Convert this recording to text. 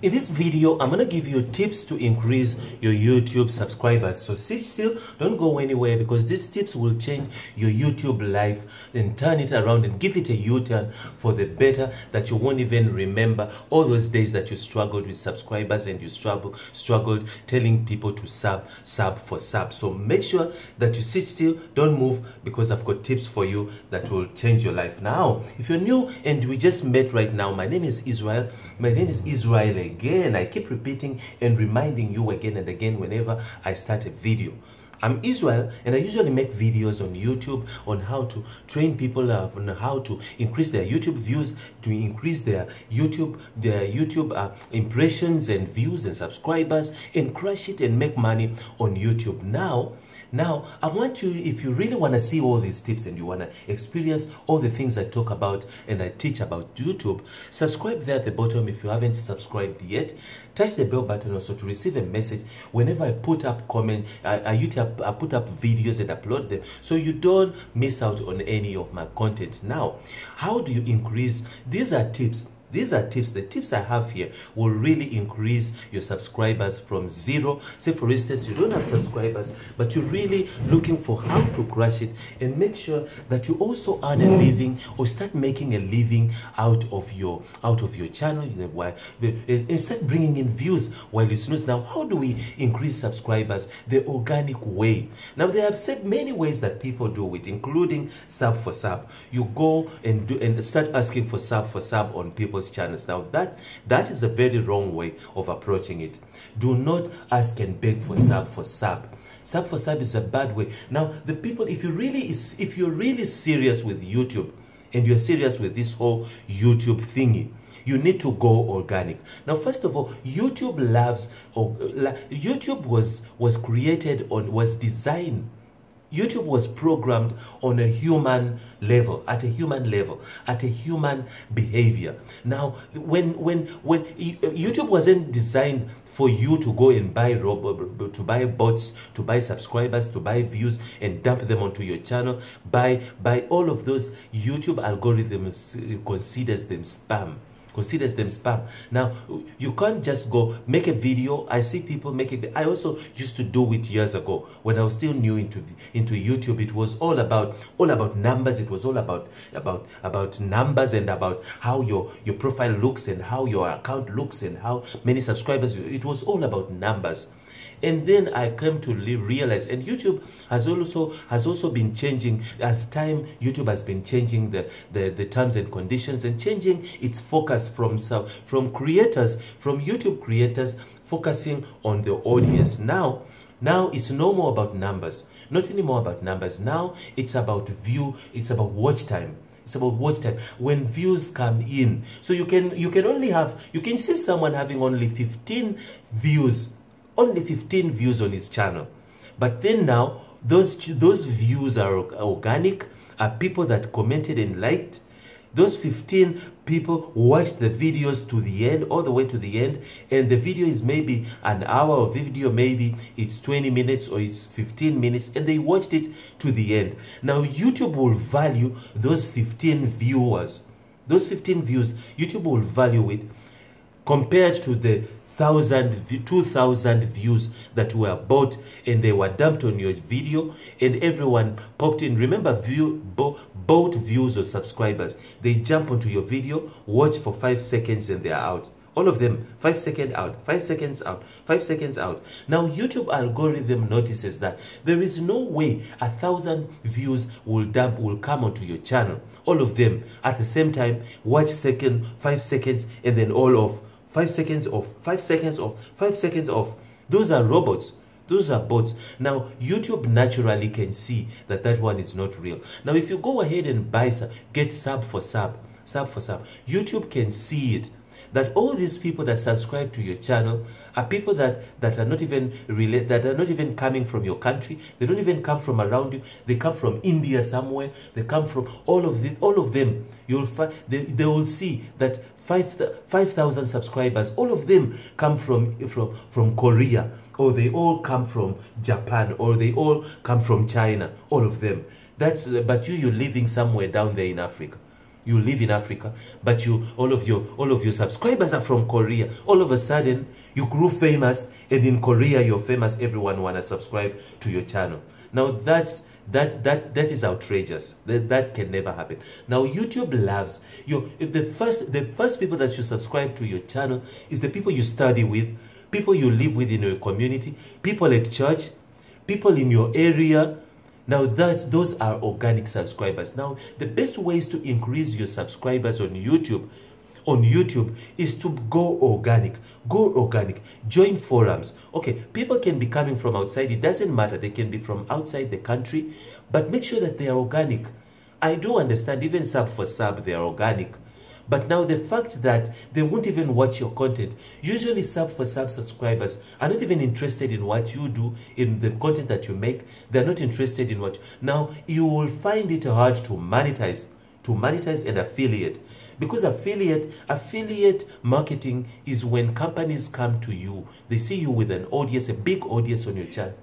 In this video, I'm going to give you tips to increase your YouTube subscribers. So sit still, don't go anywhere, because these tips will change your YouTube life and turn it around and give it a U-turn for the better, that you won't even remember all those days that you struggled with subscribers and you struggled telling people to sub for sub. So make sure that you sit still, don't move, because I've got tips for you that will change your life. Now, if you're new and we just met right now, my name is Israel. My name is Israel again. I keep repeating and reminding you again and again whenever I start a video. I'm Israel, and I usually make videos on YouTube on how to train people on how to increase their YouTube views, to increase their YouTube impressions and views and subscribers, and crush it and make money on YouTube. Now, I want you, if you really want to see all these tips and you want to experience all the things I talk about and I teach about YouTube, subscribe there at the bottom if you haven't subscribed yet. Touch the bell button also to receive a message whenever I put up I put up videos and upload them, so you don't miss out on any of my content. Now, how do you increase? These are tips. These are tips. The tips I have here will really increase your subscribers from zero. Say, for instance, you don't have subscribers, but you're really looking for how to crush it and make sure that you also earn a living or start making a living out of your channel, and start bringing in views while it snows. Now, how do we increase subscribers the organic way? Now, there are many ways that people do it, including sub for sub. You go and start asking for sub on people's channels. Now, that is a very wrong way of approaching it. Do not ask and beg for sub for sub. Sub for sub is a bad way. Now, the people, if you're really serious with YouTube and you're serious with this whole YouTube thingy, you need to go organic. Now, first of all, YouTube YouTube was programmed on a human level, at a human behavior. Now, when YouTube wasn't designed for you to go and buy bots, to buy subscribers, to buy views and dump them onto your channel. By all of those, YouTube algorithm considers them spam. Now, you can't just go make a video. I see people making. I also used to do it years ago when I was still new into YouTube. It was all about numbers. It was all about numbers and about how your profile looks and how your account looks and how many subscribers. It was all about numbers. And then I came to realize, and YouTube has also been changing as time. YouTube has been changing the terms and conditions and changing its focus from YouTube creators focusing on the audience. Now it's no more about numbers. Not anymore about numbers. Now it's about it's about watch time. It's about watch time. When views come in, so you can see someone having only 15 views. Only 15 views on his channel, but then now those views are organic, are people that commented and liked. Those 15 people watched the videos to the end, all the way to the end, and the video is maybe an hour of video, maybe it's 20 minutes or it's 15 minutes, and they watched it to the end. Now, YouTube will value those 15 viewers. Those 15 views, YouTube will value it compared to the 2,000 views that were bought and they were dumped on your video, and everyone popped in. Remember, bought views or subscribers, they jump onto your video, watch for 5 seconds, and they are out. All of them, 5 seconds out, 5 seconds out, 5 seconds out. Now, YouTube algorithm notices that there is no way 1,000 views will come onto your channel. All of them at the same time, watch 5 seconds, and then all of 5 seconds off, 5 seconds off, 5 seconds off. Those are robots. Those are bots. Now, YouTube naturally can see that one is not real. Now, if you go ahead and get sub for sub, YouTube can see it. That all these people that subscribe to your channel are people that are not even related, that are not even coming from your country. They don't even come from around you. They come from India somewhere. They come from all of them. They will see that 5,000 subscribers, all of them come from Korea, or they all come from Japan, or they all come from China, all of them. But you're living somewhere down there in Africa. you live in Africa, but all of your subscribers are from Korea. All of a sudden, you grew famous, and in Korea you're famous. Everyone wanna subscribe to your channel. Now that is outrageous. That can never happen. Now YouTube loves you. The first people that should subscribe to your channel is the people you study with, people you live with in your community, people at church, people in your area. Now those are organic subscribers. Now the best ways to increase your subscribers on YouTube is to go organic. Join forums. Okay, people can be coming from outside. It doesn't matter. They can be from outside the country, but make sure that they are organic. I do understand, even sub for sub, they are organic. But now the fact that they won't even watch your content, usually sub for sub subscribers are not even interested in what you do, in the content that you make. They're not interested in what. Now you will find it hard to monetize and affiliate. Because affiliate marketing is when companies come to you. They see you with an audience, a big audience on your channel.